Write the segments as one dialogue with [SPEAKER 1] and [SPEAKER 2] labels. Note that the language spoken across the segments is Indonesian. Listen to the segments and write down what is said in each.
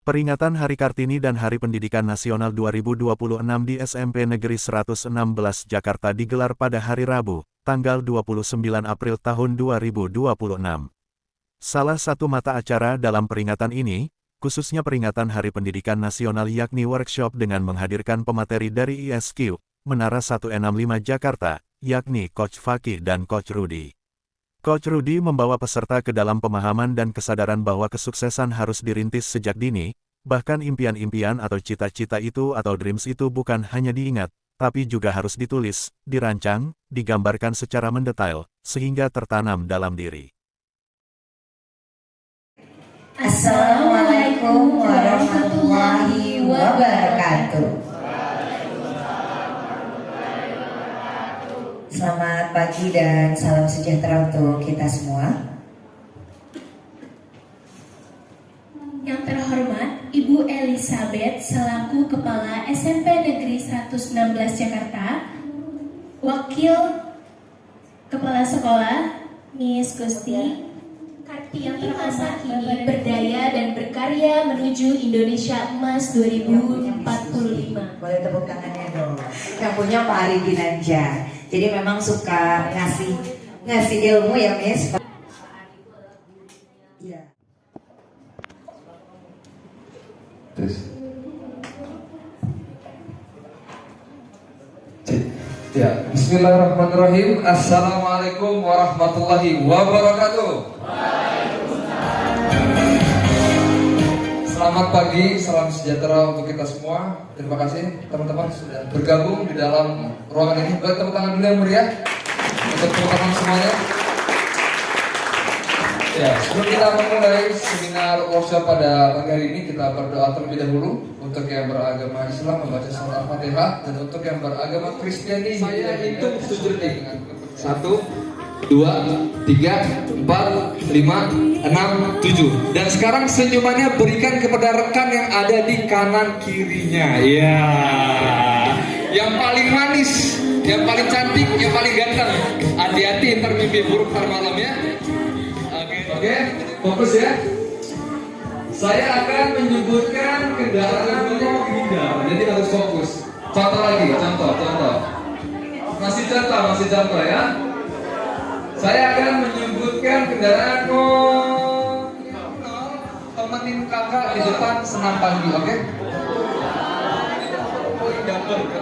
[SPEAKER 1] Peringatan Hari Kartini dan Hari Pendidikan Nasional 2026 di SMP Negeri 116 Jakarta digelar pada hari Rabu, tanggal 29 April tahun 2026. Salah satu mata acara dalam peringatan ini, khususnya peringatan Hari Pendidikan Nasional yakni workshop dengan menghadirkan pemateri dari ISQ, Menara 165 Jakarta, yakni Coach Fakih dan Coach Rudy. Coach Rudy membawa peserta ke dalam pemahaman dan kesadaran bahwa kesuksesan harus dirintis sejak dini, bahkan impian-impian atau cita-cita itu atau dreams itu bukan hanya diingat, tapi juga harus ditulis, dirancang, digambarkan secara mendetail, sehingga tertanam dalam diri.
[SPEAKER 2] Assalamualaikum warahmatullahi wabarakatuh. Selamat pagi dan salam sejahtera untuk kita semua.
[SPEAKER 3] Yang terhormat Ibu Elizabeth selaku Kepala SMP Negeri 116 Jakarta, Wakil Kepala Sekolah Miss Gusti yang terhormat ini berdaya dan berkarya menuju Indonesia Emas 2045.
[SPEAKER 2] Boleh tepuk tangannya dong. Yang punya Pak Ari Ginanja. Jadi memang suka ngasih ilmu ya Miss. Iya.
[SPEAKER 4] Terus. Ya, bismillahirrahmanirrahim. Assalamualaikum warahmatullahi wabarakatuh. Selamat pagi, salam sejahtera untuk kita semua. Terima kasih teman-teman sudah bergabung di dalam ruangan ini. Boleh tepuk tangan dulu yang meriah untuk teman-teman semuanya. Ya, sebelum kita memulai seminar workshop pada pagi hari ini, kita berdoa terlebih dahulu. Untuk yang beragama Islam membaca surah Al-Fatihah, dan untuk yang beragama Kristiani saya hitung sujud dengan 1, 2, 3, 4, 5, 6, 7. Dan sekarang senyumannya berikan kepada rekan yang ada di kanan kirinya. Ya, yang paling manis, yang paling cantik, yang paling ganteng. Hati-hati ntar mimpi buruk ntar malam ya. Oke, fokus ya. Saya akan menyebutkan kendaraan umum, jadi harus fokus. Contoh lagi, contoh. Masih contoh ya. Saya akan menyebutkan kendaraan temenin kakak di depan senam pagi, oke?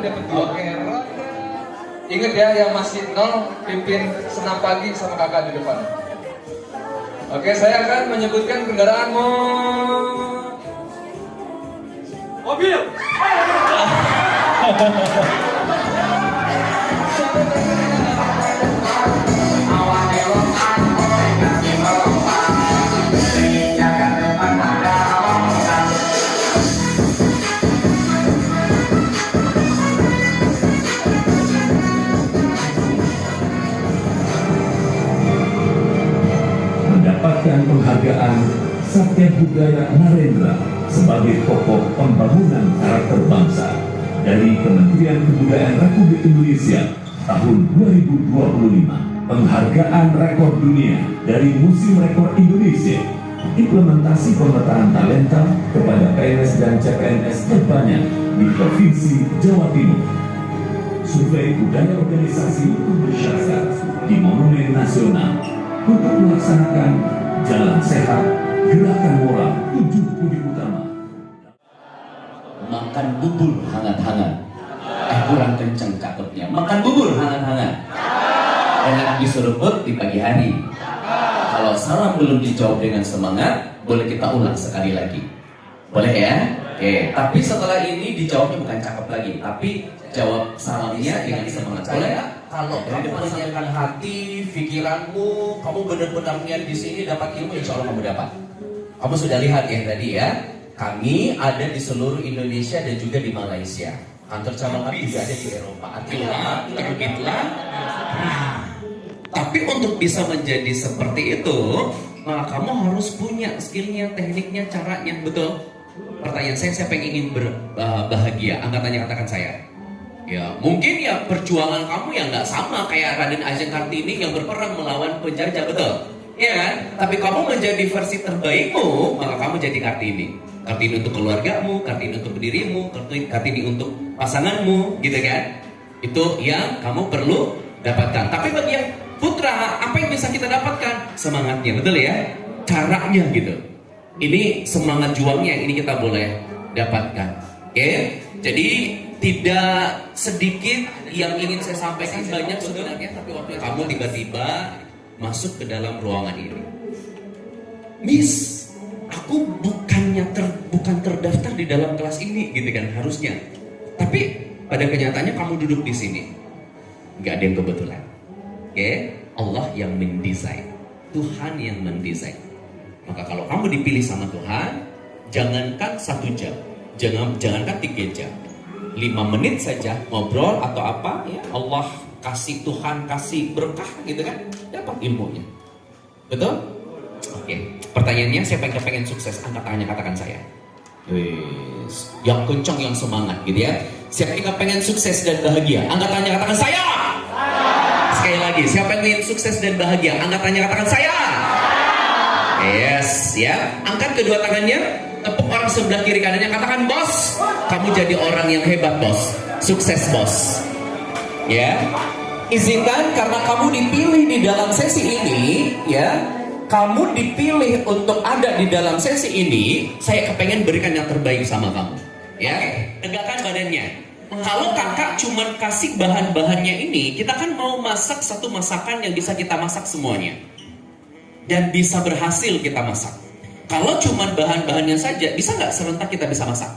[SPEAKER 4] Dapat 2 kera. Ingat ya, yang masih 0 pimpin senam pagi sama kakak di depan. Oke, saya akan menyebutkan kendaraan mobil.
[SPEAKER 5] Mendapatkan penghargaan Satya Budaya Narendra sebagai tokoh pembangunan karakter bangsa dari Kementerian Kebudayaan Republik Indonesia tahun 2025. Penghargaan rekor dunia dari Museum Rekor Indonesia. Implementasi pemetaan talenta kepada PNS dan CPNS terbanyak di Provinsi Jawa Timur. Survei budaya organisasi masyarakat di Monumen Nasional untuk melaksanakan jalan sehat, gerakan moral 7 budi utama.
[SPEAKER 6] Makan bubur hangat-hangat. Kurang kenceng cakepnya. Makan bubur hangat-hangat. Enak diseruput di pagi hari. Kalau salam belum dijawab dengan semangat, boleh kita ulang sekali lagi. Boleh ya? Oke. Tapi setelah ini dijawabnya bukan cakep lagi, tapi jawab salamnya dengan semangat. Boleh ya? Kalau kamu menyiapkan hati, pikiranmu, kamu benar-benar niat di sini dapat ilmu, insya Allah kamu dapat. Kamu sudah lihat ya tadi ya, kami ada di seluruh Indonesia dan juga di Malaysia. Kantor cabang kami juga ada di Eropa. Artinya, terbitlah. Nah, tapi untuk bisa menjadi seperti itu, kamu harus punya skillnya, tekniknya, caranya, betul? Pertanyaan saya, siapa yang ingin berbahagia? Angkat tanya, katakan saya. Ya, mungkin ya perjuangan kamu yang nggak sama kayak Raden Ajeng Kartini yang berperang melawan penjajah, betul? ya kan? Tapi kamu menjadi versi terbaikmu, maka kamu jadi Kartini. Kartini untuk keluargamu, Kartini untuk dirimu, Kartini untuk pasanganmu, gitu kan? Itu yang kamu perlu dapatkan. Tapi bagi yang putra, apa yang bisa kita dapatkan? Semangatnya, betul ya? Caranya gitu. Ini semangat juangnya yang ini kita boleh dapatkan. Oke? Jadi tidak sedikit yang ingin saya sampaikan, banyak sebenarnya, tapi waktu kamu tiba-tiba masuk ke dalam ruangan ini. Miss, aku bukan terdaftar di dalam kelas ini, gitu kan, harusnya. Tapi pada kenyataannya kamu duduk di sini. Gak ada yang kebetulan. Oke? Allah yang mendesain. Tuhan yang mendesain. Maka kalau kamu dipilih sama Tuhan, jangankan 1 jam, jangankan 3 jam, 5 menit saja ngobrol atau apa, ya Allah kasih, Tuhan kasih berkah gitu kan, dapat ilmunya. Betul? Oke. Pertanyaannya, siapa yang kepengen sukses? Angkat tangannya, katakan saya. Wis, yang kencang, yang semangat gitu ya. Siapa yang kepengen sukses dan bahagia? Angkat tangannya, katakan saya. Sekali lagi, siapa yang ingin sukses dan bahagia? Angkat tangannya, katakan saya. Yes, ya. Angkat kedua tangannya, tepuk orang sebelah kiri kanannya, katakan bos, kamu jadi orang yang hebat bos, sukses bos. Ya, izinkan karena kamu dipilih di dalam sesi ini, ya, kamu dipilih untuk ada di dalam sesi ini, saya kepengen berikan yang terbaik sama kamu. Ya, tegakkan badannya. Kalau kakak cuman kasih bahan-bahannya ini, kita kan mau masak satu masakan yang bisa kita masak semuanya. Dan bisa berhasil kita masak. Kalau cuma bahan-bahannya saja, bisa nggak serentak kita bisa masak?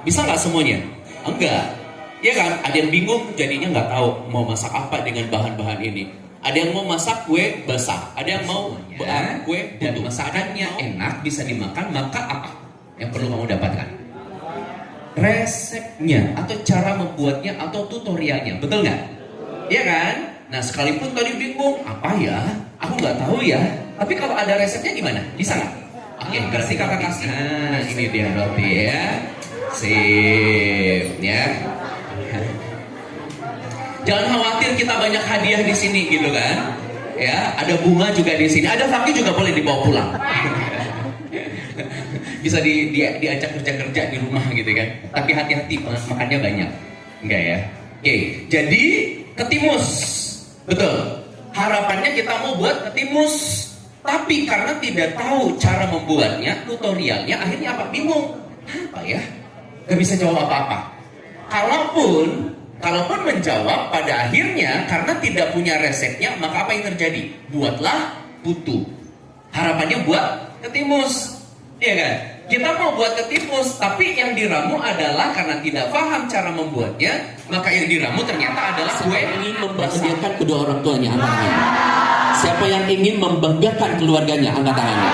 [SPEAKER 6] Bisa nggak semuanya? Enggak. Ya kan? Ada yang bingung, jadinya nggak tahu mau masak apa dengan bahan-bahan ini. Ada yang mau masak kue basah, ada yang mau kue dan masakannya enak, bisa dimakan, maka apa yang perlu kamu dapatkan? Resepnya, atau cara membuatnya, atau tutorialnya, betul nggak? Ya kan? Nah, sekalipun tadi bingung, apa ya? Aku nggak tahu ya. Tapi kalau ada resepnya gimana? Bisa nggak? Oke, berarti kakak kasih. Nah, ini dia roti ya. Sip, ya. Jangan khawatir, kita banyak hadiah di sini gitu kan? Ya, ada bunga juga di sini. Ada fakir juga boleh dibawa pulang. Bisa diajak kerja-kerja di rumah gitu kan. Tapi hati-hati, makannya banyak. Enggak ya? Oke, jadi ketimus. Betul. Harapannya kita mau buat ketimus. Tapi karena tidak tahu cara membuatnya, tutorialnya, akhirnya apa? Bingung. Apa ya? Gak bisa jawab apa-apa. Kalaupun menjawab, pada akhirnya karena tidak punya resepnya, maka apa yang terjadi? Buatlah putu. Harapannya buat ketimus. Iya kan? Kita mau buat ketimus, tapi yang diramu adalah karena tidak paham cara membuatnya, maka yang diramu ternyata adalah kue. Ingin membahagiakan kedua orang tuanya, angkat tangannya. Siapa yang ingin membanggakan keluarganya, angkat tangannya.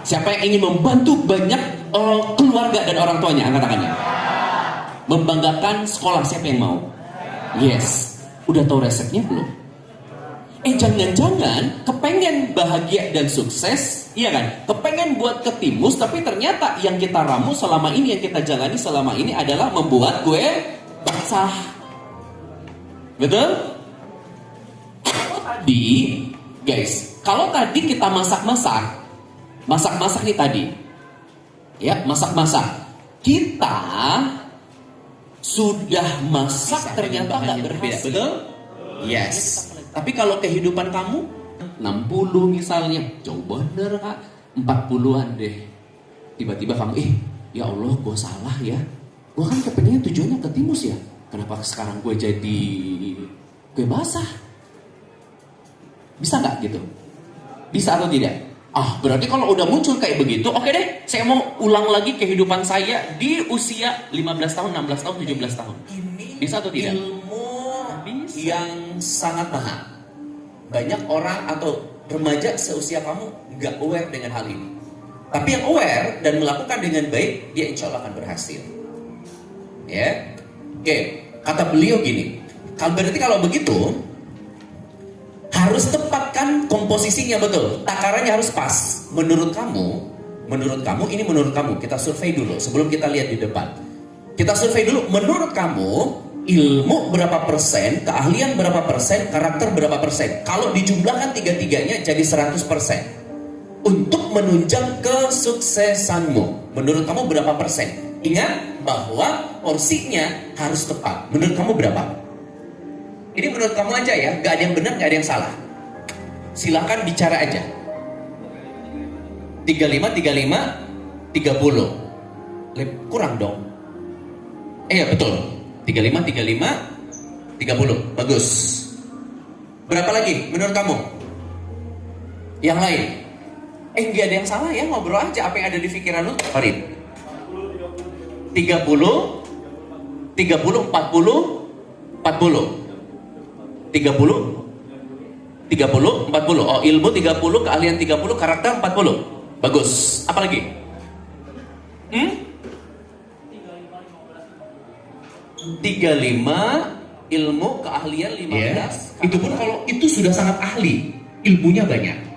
[SPEAKER 6] Siapa yang ingin membantu banyak keluarga dan orang tuanya, angkat tangannya. Membanggakan sekolah, siapa yang mau? Yes. Udah tahu resepnya belum? Jangan-jangan kepengen bahagia dan sukses, iya kan? Kepengen buat ketimus, tapi ternyata yang kita ramu selama ini, yang kita jalani selama ini adalah membuat kue basah. Betul? Tadi, guys, kalau tadi kita masak-masak nih tadi, ya, masak-masak, kita sudah masak ternyata nggak berhasil, betul? Yes. Tapi kalau kehidupan kamu 60 misalnya, jauh bener kak, 40-an deh. Tiba-tiba kamu, ya Allah, gue salah ya. Gue kan kepengennya tujuannya ketimus ya. Kenapa sekarang gue jadi kue basah? Bisa nggak gitu? Bisa atau tidak? Berarti kalau udah muncul kayak begitu, oke deh, saya mau ulang lagi kehidupan saya di usia 15 tahun, 16 tahun, 17 tahun. Bisa atau tidak? Yang sangat mahal. Banyak orang atau remaja seusia kamu nggak aware dengan hal ini. Tapi yang aware dan melakukan dengan baik, dia insya Allah akan berhasil. Ya, oke. Kata beliau gini. Berarti kalau begitu harus tepatkan komposisinya betul. Takarannya harus pas. Menurut kamu ini menurut kamu. Kita survei dulu sebelum kita lihat di depan. Kita survei dulu. Menurut kamu ilmu berapa persen, keahlian berapa persen, karakter berapa persen. Kalau dijumlahkan tiga-tiganya jadi 100%. Untuk menunjang kesuksesanmu, menurut kamu berapa persen? Ingat bahwa porsinya harus tepat. Menurut kamu berapa? Ini menurut kamu aja ya, gak ada yang benar, gak ada yang salah. Silahkan bicara aja. 35, 30. Kurang dong. Ya betul. 35, 30. Bagus. Berapa lagi menurut kamu? Yang lain? Nggak ada yang salah ya, ngobrol aja apa yang ada di pikiran lu. Farid. 30, 40, 40, 30, 40, 40. Oh, ilmu 30, keahlian 30, karakter 40. Bagus. Apa lagi? 35, ilmu, keahlian 15. Itu pun kalau itu sudah sangat ahli, ilmunya banyak.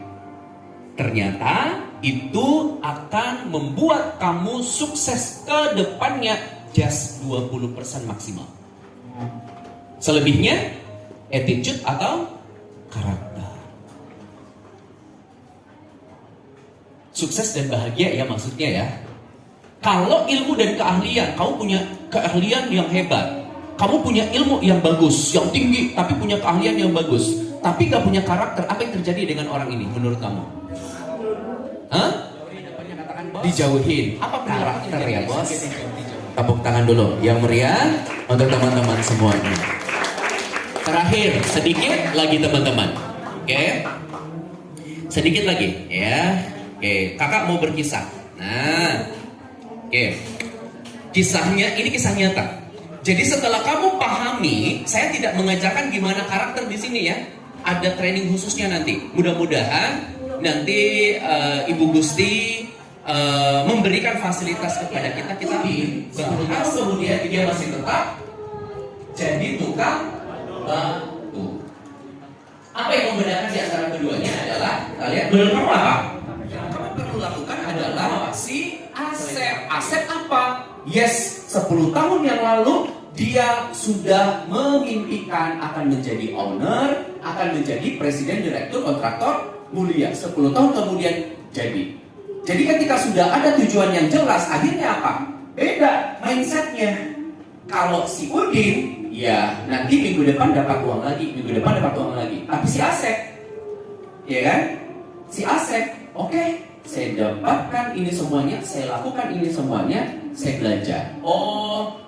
[SPEAKER 6] Ternyata itu akan membuat kamu sukses ke depannya just 20% maksimal. Selebihnya attitude atau karakter. Sukses dan bahagia ya maksudnya ya. Kalau ilmu dan keahlian, kamu punya keahlian yang hebat, kamu punya ilmu yang bagus, yang tinggi, tapi punya keahlian yang bagus, tapi gak punya karakter, apa yang terjadi dengan orang ini menurut kamu? Dijauhin. Apa karakter ya bos? Tepuk tangan dulu yang meriah untuk teman-teman semuanya. Terakhir, sedikit lagi teman-teman. Oke. Sedikit lagi ya. Oke, kakak mau berkisah. Nah, oke. Kisahnya, ini kisah nyata. Jadi setelah kamu pahami, saya tidak mengajarkan gimana karakter di sini ya. Ada training khususnya nanti. Mudah-mudahan nanti Ibu Gusti memberikan fasilitas kepada kita bahwa kemudian dia masih tetap jadi tukang batu. Apa yang membedakan di antara keduanya adalah kalian menurut kamu apa? Yang kamu perlu lakukan adalah si Asep. Asep apa? Yes, 10 tahun yang lalu dia sudah memimpikan akan menjadi owner, akan menjadi presiden direktur kontraktor mulia. 10 tahun kemudian jadi. Jadi ketika sudah ada tujuan yang jelas, akhirnya apa? Beda mindsetnya. Kalau si Udin, ya nanti minggu depan dapat uang lagi, minggu depan dapat uang lagi. Tapi si Asep, ya kan? Si Asep, oke, saya dapatkan ini semuanya, saya lakukan ini semuanya, saya belajar. Oh,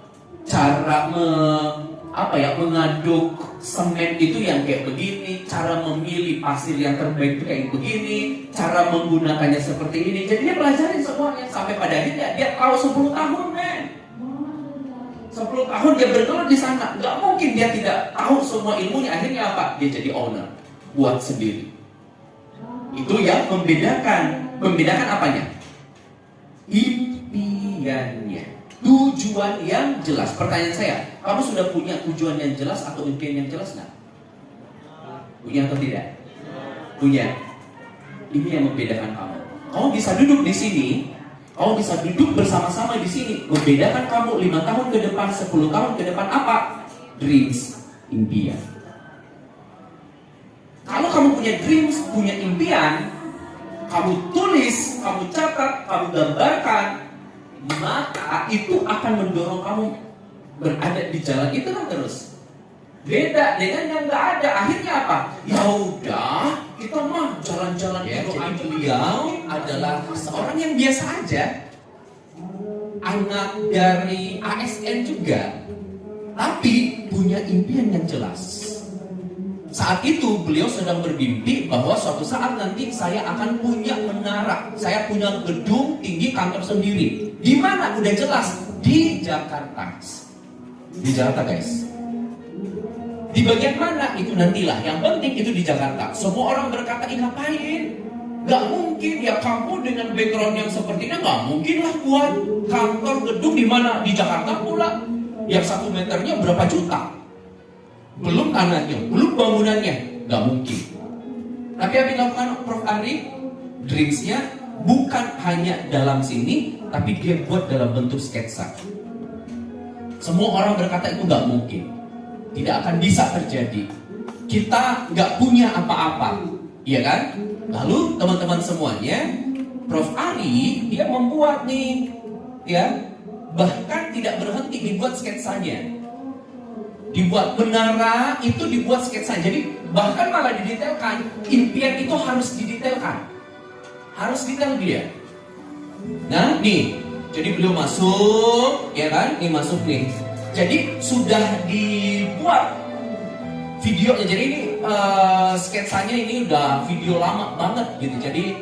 [SPEAKER 6] cara mengaduk semen itu yang kayak begini, cara memilih pasir yang terbaik itu kayak begini, cara menggunakannya seperti ini. Jadi dia pelajarin semuanya sampai pada akhirnya dia tahu 10 tahun, men. 10 tahun dia bergelut di sana, nggak mungkin dia tidak tahu semua ilmunya. Akhirnya apa? Dia jadi owner, buat sendiri. Itu yang membedakan apanya? Impiannya. Tujuan yang jelas. Pertanyaan saya, kamu sudah punya tujuan yang jelas atau impian yang jelas nggak? Punya atau tidak? Punya. Ini yang membedakan kamu. Kamu bisa duduk di sini, kamu bisa duduk bersama-sama di sini. Membedakan kamu 5 tahun ke depan, 10 tahun ke depan apa? Dreams, impian. Kalau kamu punya dreams, punya impian, kamu tulis, kamu catat, kamu gambarkan, maka itu akan mendorong kamu berada di jalan itu kan terus. Beda dengan yang nggak ada. Akhirnya apa? Ya udah, kita mah jalan-jalan ya. Jadi beliau adalah seorang yang biasa aja, anak dari ASN juga, tapi punya impian yang jelas. Saat itu beliau sedang bermimpi bahwa suatu saat nanti saya akan punya menara, saya punya gedung tinggi kantor sendiri. Di mana? Udah jelas, di Jakarta. Di Jakarta guys. Di bagian mana? Itu nantilah. Yang penting itu di Jakarta. Semua orang berkata, ngapain? Gak mungkin ya, kamu dengan background yang seperti ini gak mungkin lah buat kantor gedung di mana? Di Jakarta pula. Yang 1 meternya berapa juta? Belum tanahnya, belum bangunannya, gak mungkin. Tapi yang dilakukan Prof. Ari, dreamsnya bukan hanya dalam sini, tapi dia buat dalam bentuk sketsa. Semua orang berkata itu nggak mungkin, tidak akan bisa terjadi. Kita nggak punya apa-apa, iya kan? Lalu teman-teman semuanya, Prof. Ari dia membuat nih, ya, bahkan tidak berhenti dibuat sketsanya. Dibuat menara itu dibuat sketsa, jadi bahkan malah didetailkan. Impian itu harus didetailkan, harus detail dia. Nah, nih, jadi beliau masuk, ya kan? Ini masuk nih. Jadi sudah dibuat videonya. Jadi ini sketsanya ini udah video lama banget gitu. Jadi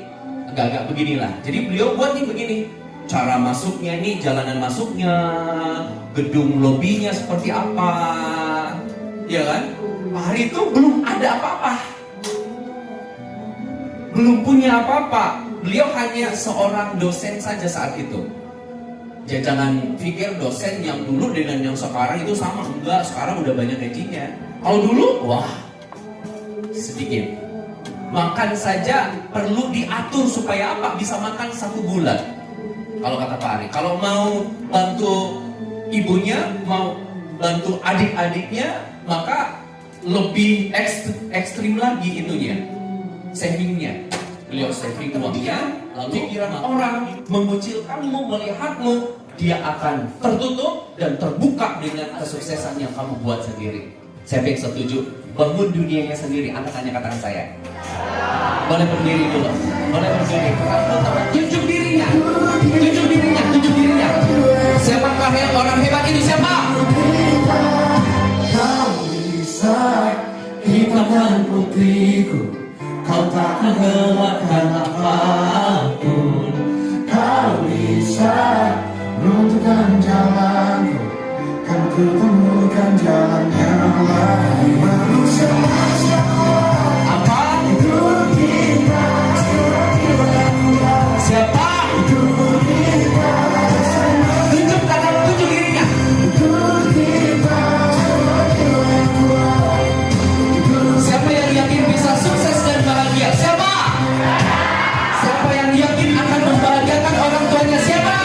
[SPEAKER 6] agak-agak beginilah. Jadi beliau buat nih begini. Cara masuknya nih, jalanan masuknya, gedung lobinya seperti apa, ya kan? Hari itu belum ada apa-apa, belum punya apa-apa. Beliau hanya seorang dosen saja saat itu. Ya, jangan pikir dosen yang dulu dengan yang sekarang itu sama. Enggak, sekarang udah banyak gajinya. Kalau dulu, wah, sedikit. Makan saja perlu diatur supaya apa? Bisa makan 1 bulan. Kalau kata Pak Ari, kalau mau bantu ibunya, mau bantu adik-adiknya, maka lebih ekstrim lagi itunya, savingnya. Beliau saving uangnya, lalu pikiran orang mengucilkanmu, melihatmu, dia akan tertutup dan terbuka dengan kesuksesan yang kamu buat sendiri. Saya setuju, bangun dunianya sendiri. Anda tanya katakan saya. Boleh berdiri dulu, boleh berdiri. Tunjuk dirinya, tunjuk dirinya, tunjuk dirinya. Siapakah yang orang hebat ini? Siapa?
[SPEAKER 7] Kau bisa hitamkan putriku, kau tak kelakkan apapun. Kau bisa menentukan jalanku, kan ku temukan jalan yang lain. Manusia
[SPEAKER 6] Apa? Siapa? Tunjuk kanan, tunjuk dirinya. Siapa yang yakin bisa sukses dan bahagia? Siapa? Siapa yang yakin akan membahagiakan orang tuanya? Siapa?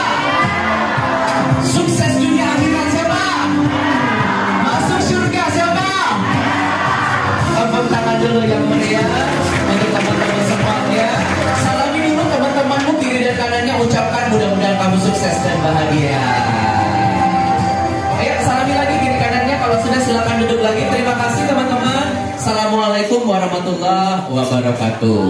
[SPEAKER 6] Sukses dunia akhirat? Siapa? Masuk surga? Siapa? Tepuk tangan dulu yang meriah untuk teman-teman semuanya. Salami dulu teman-temanmu kiri dan kanannya, ucapkan mudah-mudahan kamu sukses dan bahagia. Ayo salami lagi kiri kanannya. Kalau sudah silakan duduk lagi. Terima kasih teman-teman. Assalamualaikum warahmatullahi wabarakatuh.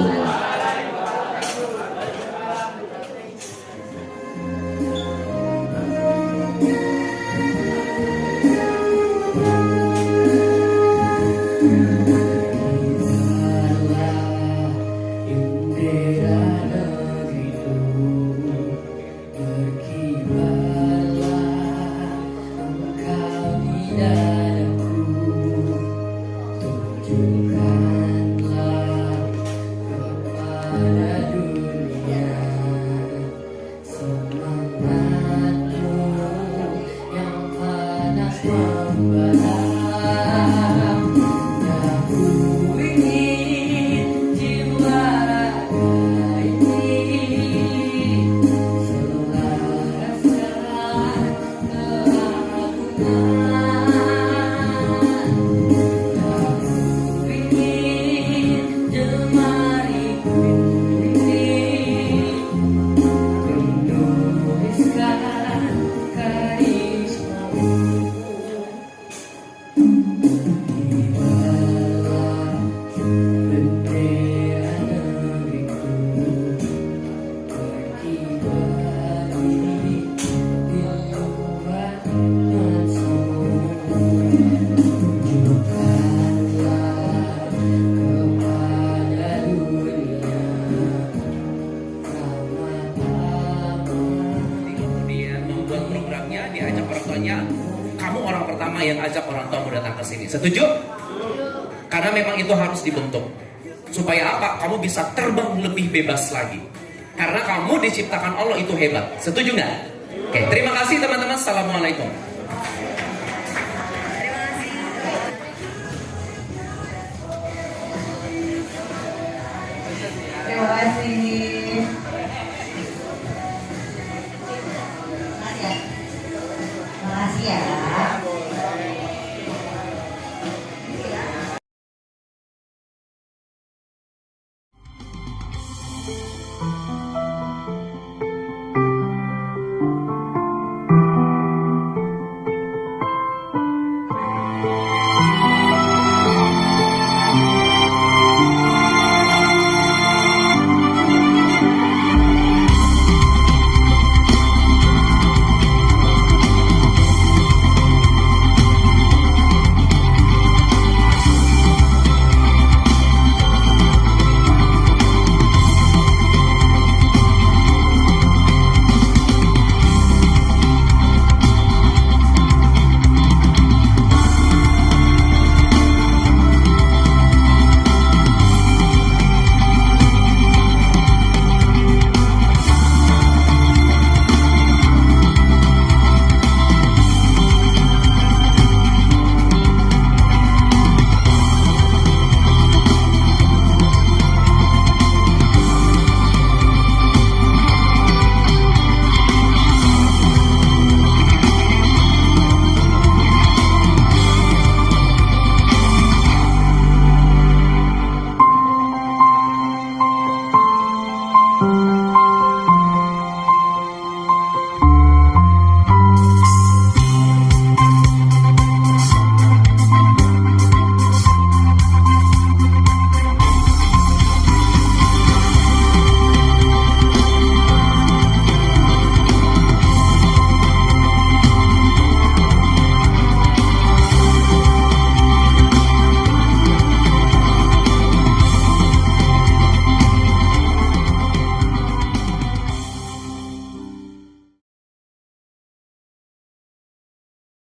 [SPEAKER 6] Kamu orang pertama yang ajak orang tuamu datang ke sini. Setuju? Karena memang itu harus dibentuk. Supaya apa? Kamu bisa terbang lebih bebas lagi. Karena kamu diciptakan Allah itu hebat. Setuju nggak? Oke, terima kasih teman-teman. Assalamualaikum.